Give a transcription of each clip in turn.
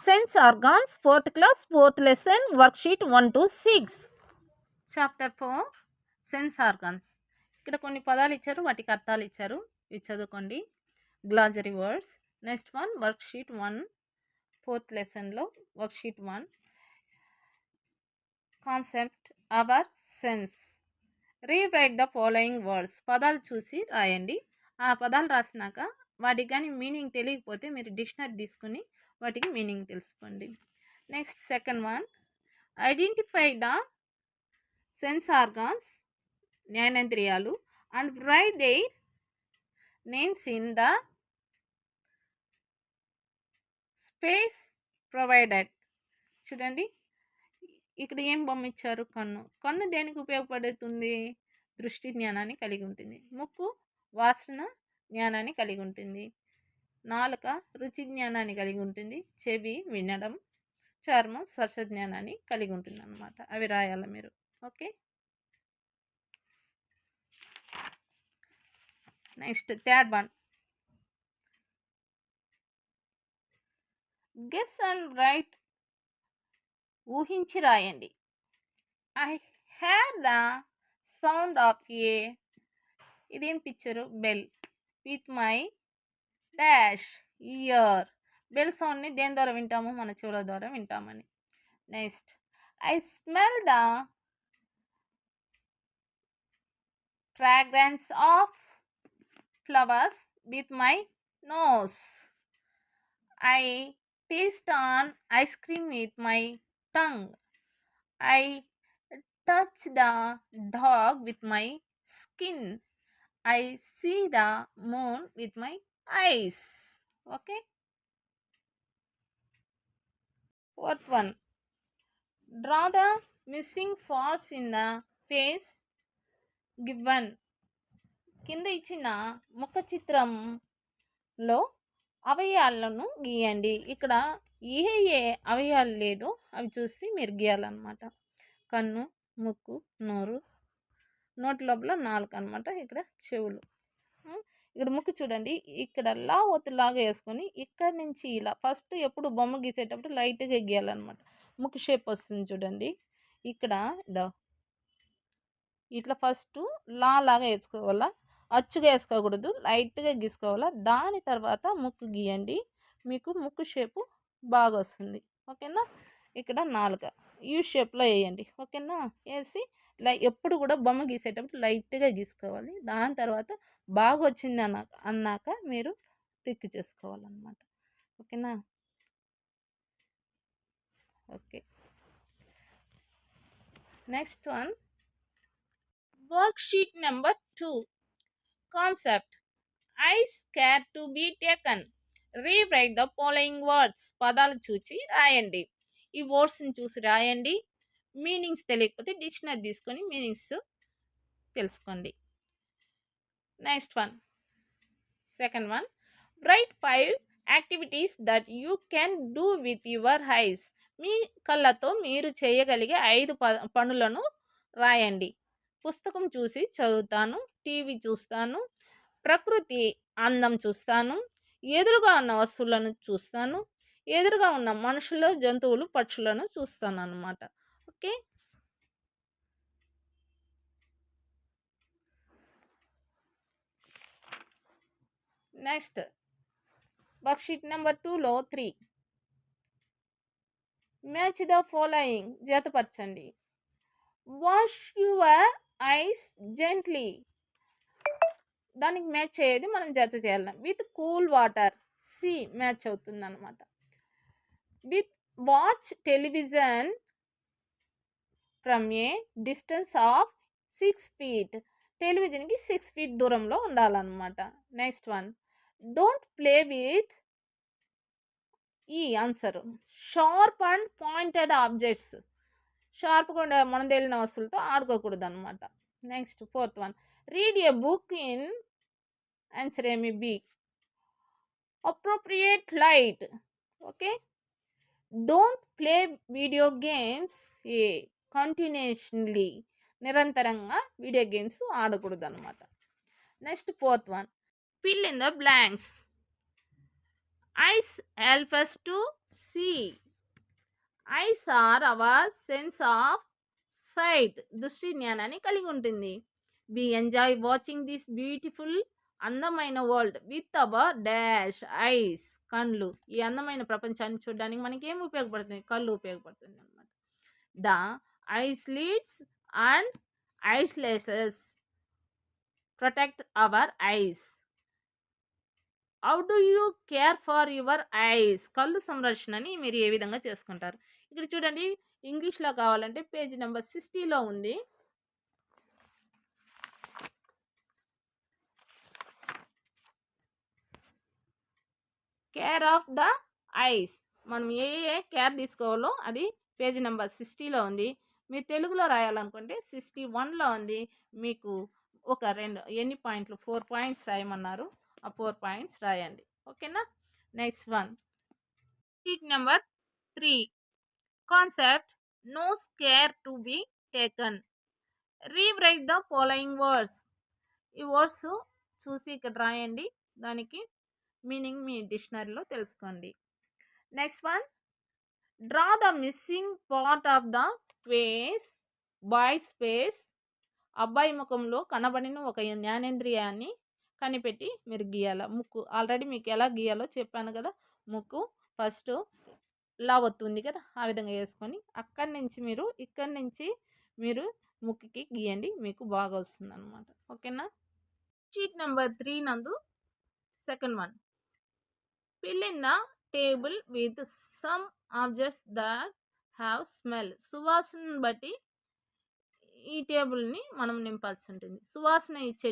Sense organs 4th class 4th lesson worksheet 1 to 6 chapter 4 sense organs. ఇక్కడ కొన్ని పదాలు ఇచ్చారు, వాటికి అర్థాలు ఇచ్చారు, ఇవి చదువుకోండి. Glossary words. Next one worksheet 1 4th లెసన్లో worksheet 1 concept our sense. Rewrite the following words. పదాలు చూసి రాయండి. ఆ పదాలు రాసినాక వాటికి కానీ మీనింగ్ తెలియకపోతే మీరు డిక్షనరీ తీసుకుని వాటికి మీనింగ్ తెలుసుకోండి. Next second one identify the sense organs, జ్ఞానేంద్రియాలు, and write their names in the space provided. చూడండి, ఇక్కడ ఏం బొమ్మ ఇచ్చారు? కన్ను. కన్ను దేనికి ఉపయోగపడుతుంది? దృష్టి జ్ఞానాన్ని కలిగి ఉంటుంది. ముక్కు వాసన జ్ఞానాన్ని కలిగి ఉంటుంది. నాలుక రుచి జ్ఞానాన్ని కలిగి ఉంటుంది. చెవి వినడం, చర్మం స్పర్శ జ్ఞానాన్ని కలిగి ఉంటుంది అన్నమాట. అవి రాయాలి మీరు. Okay. Next third one guess and write. ఊహించి రాయండి. I had the sound of a, ఇదేం picture? Bell. With my dash ear. Bell సౌండ్ని దేని ద్వారా వింటాము? మన చెవుల ద్వారా వింటామని. Next I smell the fragrance of flowers with my nose. I taste on ice cream with my tongue. I touch the dog with my skin. I see the moon with my eyes. Okay. Fourth one, draw the missing parts in the face given. కింద ఇచ్చిన ముఖ చిత్రంలో అవయవాలను గీయండి. ఇక్కడ ఏ ఏ అవయవాలు లేదో అవి చూసి మీరు గీయాలన్నమాట. కన్ను, ముక్కు, నోరు, నోటి లోపల నాలుక అనమాట. ఇక్కడ చెవులు. ఇక్కడ ముక్కు చూడండి, ఇక్కడ ఒత్తులాగా వేసుకొని ఇక్కడ నుంచి ఇలా ఫస్ట్ ఎప్పుడు బొమ్మ గీసేటప్పుడు లైట్గా గీయాలన్నమాట. ముక్కు షేప్ వస్తుంది చూడండి. ఇక్కడ ఇట్లా ఫస్ట్ లాగా వేసుకోవాలా, అచ్చుగా వేసుకోకూడదు, లైట్గా గీసుకోవాలా. దాని తర్వాత ముక్కు గీయండి, మీకు ముక్కు షేపు బాగా వస్తుంది. ఓకేనా. ఇక్కడ నాలుక యూ షేప్లో వేయండి. ఓకేనా. వేసి ఎప్పుడు కూడా బొమ్మ గీసేటప్పుడు లైట్గా గీసుకోవాలి. దాని తర్వాత బాగా వచ్చింది అన్నాక మీరు తిక్కు చేసుకోవాలన్నమాట. ఓకేనా. Okay. Next one worksheet number 2 concept I scare to be taken. Rewrite the following words. పదాలు చూసి రాయండి. ఈ వర్డ్స్ని చూసి రాయండి. మీనింగ్స్ తెలియకపోతే డిక్షనరీ తీసుకొని మీనింగ్స్ తెలుసుకోండి. Next one second one write 5 activities that you can do with your eyes. మీ కళ్ళతో మీరు చేయగలిగే 5 పనులను రాయండి. పుస్తకం చూసి చదువుతాను, టీవీ చూస్తాను, ప్రకృతి అందం చూస్తాను, ఎదురుగా ఉన్న వస్తువులను చూస్తాను, ఎదురుగా ఉన్న మనుషులు, జంతువులు, పక్షులను చూస్తాను అన్నమాట. ఓకే. నెక్స్ట్ వర్క్షీట్ నెంబర్ 2లో 3 మ్యాచ్ ద ఫాలోయింగ్. జతపరచండి. Wash your eyes gently. దానికి మ్యాచ్ అయ్యేది మనం జత చేయాలి. With cool water. C match అవుతుంది అనమాట. With watch television from a distance of 6 feet. టెలివిజన్కి 6 feet దూరంలో ఉండాలన్నమాట. Next one don't play with ఈ answer sharp and pointed objects. షార్ప్గా మనం తెలియని వస్తువులతో ఆడుకోకూడదు అనమాట. Next fourth one read a book in answer ఏమి be appropriate light. Okay. Don't play video games a continuously. నిరంతరంగా వీడియో గేమ్స్ ఆడకూడదు అనమాట. Next fourth one fill in the blanks. Eyes help us to see. Eyes are our sense of sight, దృష్టి జ్ఞానాన్ని కలిగి ఉంటుంది. We enjoy watching this beautiful, అందమైన world with our dash eyes, కళ్ళు. ఈ అందమైన ప్రపంచాన్ని చూడడానికి మనకి ఏం ఉపయోగపడుతుంది? కళ్ళు ఉపయోగపడుతుంది అనమాట. The eyes lids and eyelashes protect our eyes. How do you care for your eyes? కళ్ళు సంరక్షణని మీరు ఏ విధంగా చేసుకుంటారు? ఇక్కడ చూడండి, ఇంగ్లీష్లో కావాలంటే పేజ్ నెంబర్ 60లో ఉంది. కేర్ ఆఫ్ ద ఐస్, మనం ఏ కేర్ తీసుకోవాలో అది పేజ్ నెంబర్ 60లో ఉంది. మీరు తెలుగులో రాయాలనుకుంటే 61లో ఉంది. మీకు ఒక ఎన్ని పాయింట్లు? 4 పాయింట్స్ రాయమన్నారు. ఆ 4 పాయింట్స్ రాయండి. ఓకేనా? Next one, sheet number 3, concept no care to be taken. Rewrite the following words. ఈ వర్డ్స్ చూసి ఇక్కడ రాయండి. దానికి మీనింగ్ మీ డిక్షనరీలో తెలుసుకోండి. Next one, draw the missing part of the face, boy's face. అబ్బాయి ముఖంలో కనబడిన ఒక జ్ఞానేంద్రియాన్ని కనిపెట్టి మీరు గీయాల. ముక్కు ఆల్రెడీ మీకు ఎలా గీయాలో చెప్పాను కదా. ముక్కు ఫస్ట్ ఇలా వస్తుంది కదా, ఆ విధంగా వేసుకొని ఇక్కడి నుంచి మీరు ముక్కుకి గీయండి, మీకు బాగా వస్తుంది అనమాట. ఓకేనా? షీట్ నెంబర్ 3 నందు second one, fill in the table with some objects that have smell. సువాసనను బట్టి ఈ టేబుల్ని మనం నింపాల్సి ఉంటుంది. సువాసన ఇచ్చే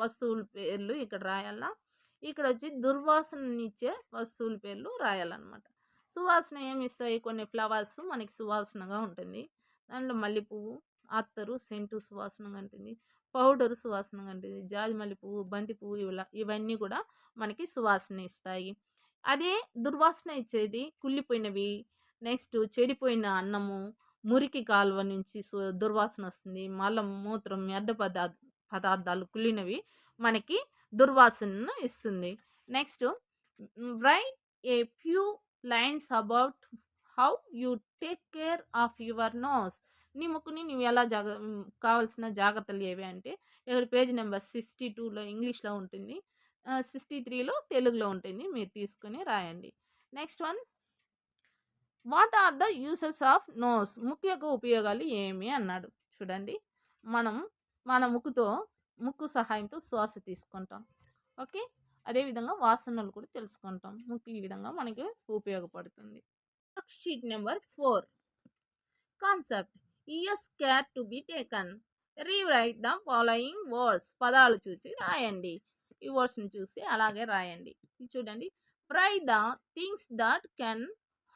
వస్తువుల పేర్లు ఇక్కడ రాయాలా. ఇక్కడ వచ్చి దుర్వాసననిచ్చే వస్తువుల పేర్లు రాయాలన్నమాట. సువాసన ఏమి ఇస్తాయి? కొన్ని ఫ్లవర్స్ మనకి సువాసనగా ఉంటుంది. దాంట్లో మల్లెపువ్వు, అత్తరు, సెంటు సువాసనగా ఉంటుంది. పౌడరు సువాసనగా ఉంటుంది. జాజి మల్లె పువ్వు, బంతి పువ్వు, ఇవన్నీ కూడా మనకి సువాసన ఇస్తాయి. అదే దుర్వాసన ఇచ్చేది కుళ్ళిపోయినవి, నెక్స్ట్ చెడిపోయిన అన్నము, మురికి కాలువ నుంచి దుర్వాసన వస్తుంది. మలం, మూత్రం, వ్యర్థ పదార్థాలు కుళ్ళినవి మనకి దుర్వాసనను ఇస్తుంది. Next, write a few lines about how you take care of your nose. నీ ముక్కుని నువ్వు ఎలా కావాల్సిన జాగ్రత్తలు ఏవి అంటే ఇక్కడ పేజ్ నెంబర్ 62లో ఇంగ్లీష్లో ఉంటుంది, 63లో తెలుగులో ఉంటుంది. మీరు తీసుకొని రాయండి. Next one, what are the uses of nose? ముక్కు యొక్క ఉపయోగాలు ఏమి అన్నాడు. చూడండి, మనం మన ముక్కు సహాయంతో శ్వాస తీసుకుంటాం. ఓకే, అదేవిధంగా వాసనలు కూడా తెలుసుకుంటాం. ముక్కు ఈ విధంగా మనకి ఉపయోగపడుతుంది. Sheet number 4, concept ears care to be taken. Rewrite the following words. పదాలు చూసి రాయండి. ఈ వర్డ్స్ని చూసి అలాగే రాయండి. చూడండి, try the things that can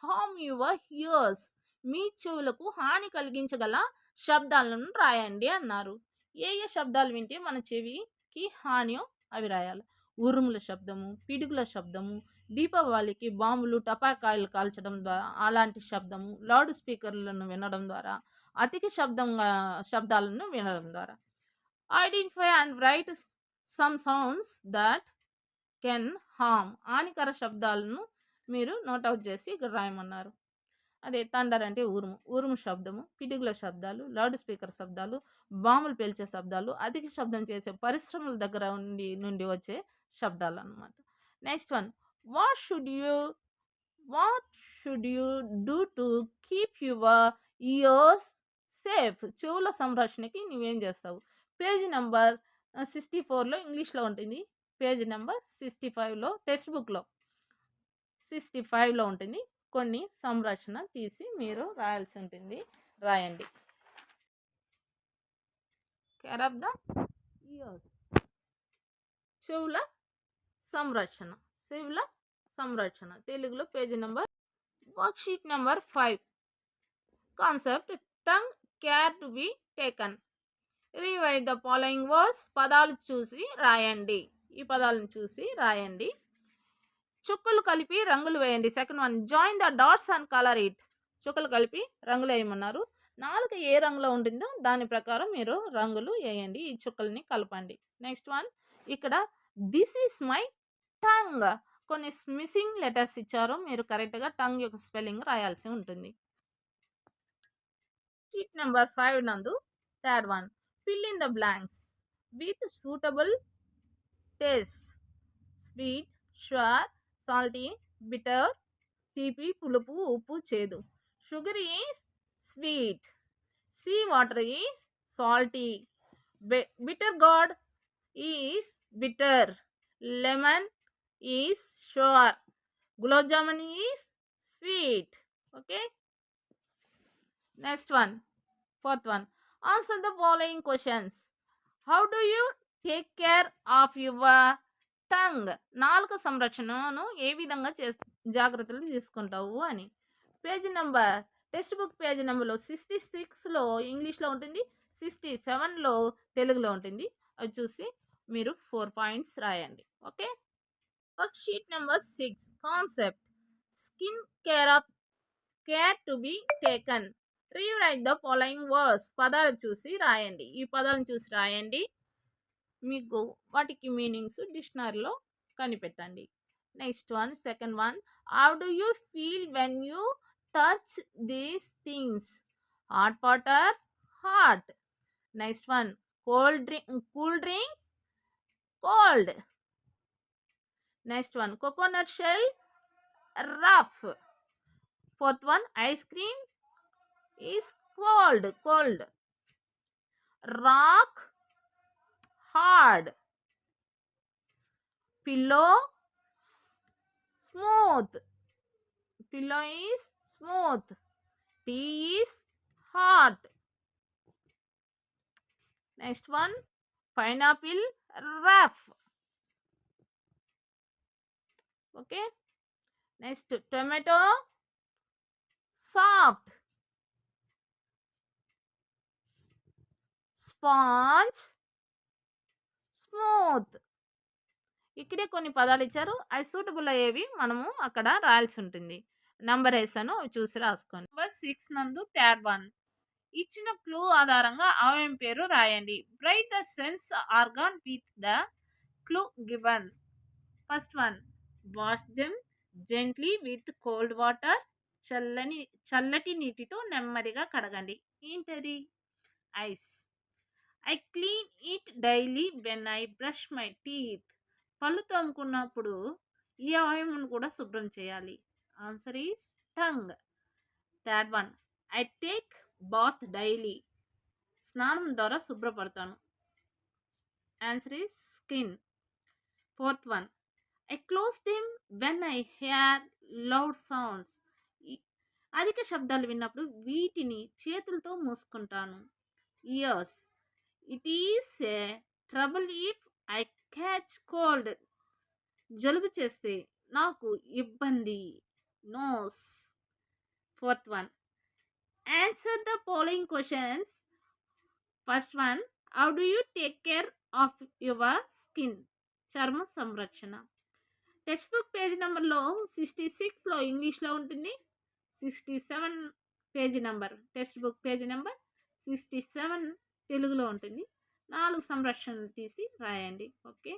harm your ears. మీ చెవులకు హాని కలిగించగల శబ్దాలను రాయండి అన్నారు. ఏ శబ్దాలు వింటే మన చెవికి హానియో అవి రాయాలి. ఉరుముల శబ్దము, పిడుగుల శబ్దము, దీపావళికి బాంబులు టపాకాయలు కాల్చడం ద్వారా అలాంటి శబ్దము, లౌడ్ స్పీకర్లను వినడం ద్వారా, అధిక శబ్దాలను వినడం ద్వారా. Identify and write some sounds that can harm. హానికర శబ్దాలను మీరు నోట్అవుట్ చేసి ఇక్కడ రాయమన్నారు. అదే థండర్ అంటే ఉరుము శబ్దము, పిడుగుల శబ్దాలు, లౌడ్ స్పీకర్ శబ్దాలు, బాంబులు పేల్చే శబ్దాలు, అధిక శబ్దం చేసే పరిశ్రమల దగ్గర నుండి వచ్చే శబ్దాలు అన్నమాట. Next one, what should you do to keep your years safe. చెవుల సంరక్షణకి నువ్వేం చేస్తావు? పేజ్ నెంబర్ 64లో ఇంగ్లీష్లో ఉంటుంది. పేజ్ నెంబర్ 65లో టెక్స్ట్ బుక్లో 65లో ఉంటుంది. కొన్ని సంరక్షణ తీసి మీరు రాయాల్సి ఉంటుంది. రాయండి. కేర్ ఆఫ్ ద ఇయర్స్, చెవుల సంరక్షణ. తెలుగులో page number. Worksheet number 5, concept tongue care to be taken. Rewrite the following words. పదాలు చూసి రాయండి. ఈ పదాలను చూసి రాయండి. చుక్కలు కలిపి రంగులు వేయండి. Second one, join the dots and colour it. చుక్కలు కలిపి రంగులు వేయమన్నారు. నాలుక ఏ రంగులో ఉంటుందో దాని ప్రకారం మీరు రంగులు వేయండి. ఈ చుక్కల్ని కలపండి. నెక్స్ట్ వన్, ఇక్కడ దిస్ ఈస్ మై టంగ్. కొన్ని మిస్సింగ్ లెటర్స్ ఇచ్చారు. మీరు కరెక్ట్‌గా టంగ్ యొక్క స్పెల్లింగ్ రాయాల్సి ఉంటుంది. షీట్ నెంబర్ 5 నందు third one fill in the blanks with suitable taste. Sweet, sugar, salty, bitter, తీపి, పులుపు, ఉప్పు, చేదు. Sugar is sweet. Sea water is salty. Bitter gourd is bitter. Lemon is sugar. Gulab jamun is sweet. Okay. Next one, fourth one. Answer the following questions. How do you take care of your tongue? నాలుక సంరక్షణను ఏ విధంగా జాగ్రత్తలు తీసుకుంటావు అని. Page number text book page నెంబర్లో 66లో ఇంగ్లీష్లో ఉంటుంది, 67లో తెలుగులో ఉంటుంది. అవి చూసి మీరు 4 పాయింట్స్ రాయండి. Okay. Work sheet number 6 concept skin care to be taken. Rewrite the following words. పదాలు చూసి రాయండి. ఈ పదాలను చూసి రాయండి. మీకు వాటికి మీనింగ్స్ డిక్షనరీలో కనిపెట్టండి. Next one, second one. How do you feel when you touch these things? Hot water, hot. Next one, cool drink, cold. Next one, coconut shell, rough. Fourth one, ice cream is cold. Rock, hard. Pillow, smooth. Pillow is smooth. Tea is hot. Next one, pineapple, rough. Okay. Next, tomato, soft. Sponge, smooth. ఇక్కడే కొన్ని పదాలు ఇచ్చారు. అవి suitable అయ్యేవి మనము అక్కడ రాయాల్సి ఉంటుంది. నంబర్ వేసాను, అవి చూసి రాసుకోండి. నెంబర్ 6 నందు థర్డ్ వన్. ఇచ్చిన క్లూ ఆధారంగా అవయం పేరు రాయండి. Write the sense organ with the clue given. First one, wash them gently with cold water. చల్లటి నీటితో నెమ్మదిగా కడగండి. ఏంటది? Eyes. I clean it daily when I brush my teeth. పళ్ళు తోముకున్నప్పుడు ఈ అవయమును కూడా శుభ్రం చేయాలి. Answer is tongue. Third one, I take bath daily. స్నానం ద్వారా శుభ్రపడతాను. Answer is skin. Fourth one, I close them when I hear loud sounds. అధిక శబ్దాలు విన్నప్పుడు వీటిని చేతులతో మూసుకుంటాను. Ears. It is a trouble if I catch cold. జలుబు చేస్తే నాకు ఇబ్బంది. Nose. Fourth one, answer the following questions. First one, how do you take care of your skin? చర్మ సంరక్షణ. టెక్స్ట్ బుక్ పేజీ నెంబర్లో 66లో ఇంగ్లీష్లో ఉంటుంది, 67 page number text book page number 67 తెలుగులో ఉంటుంది. 4 సంరక్షణలు తీసి రాయండి. ఓకే.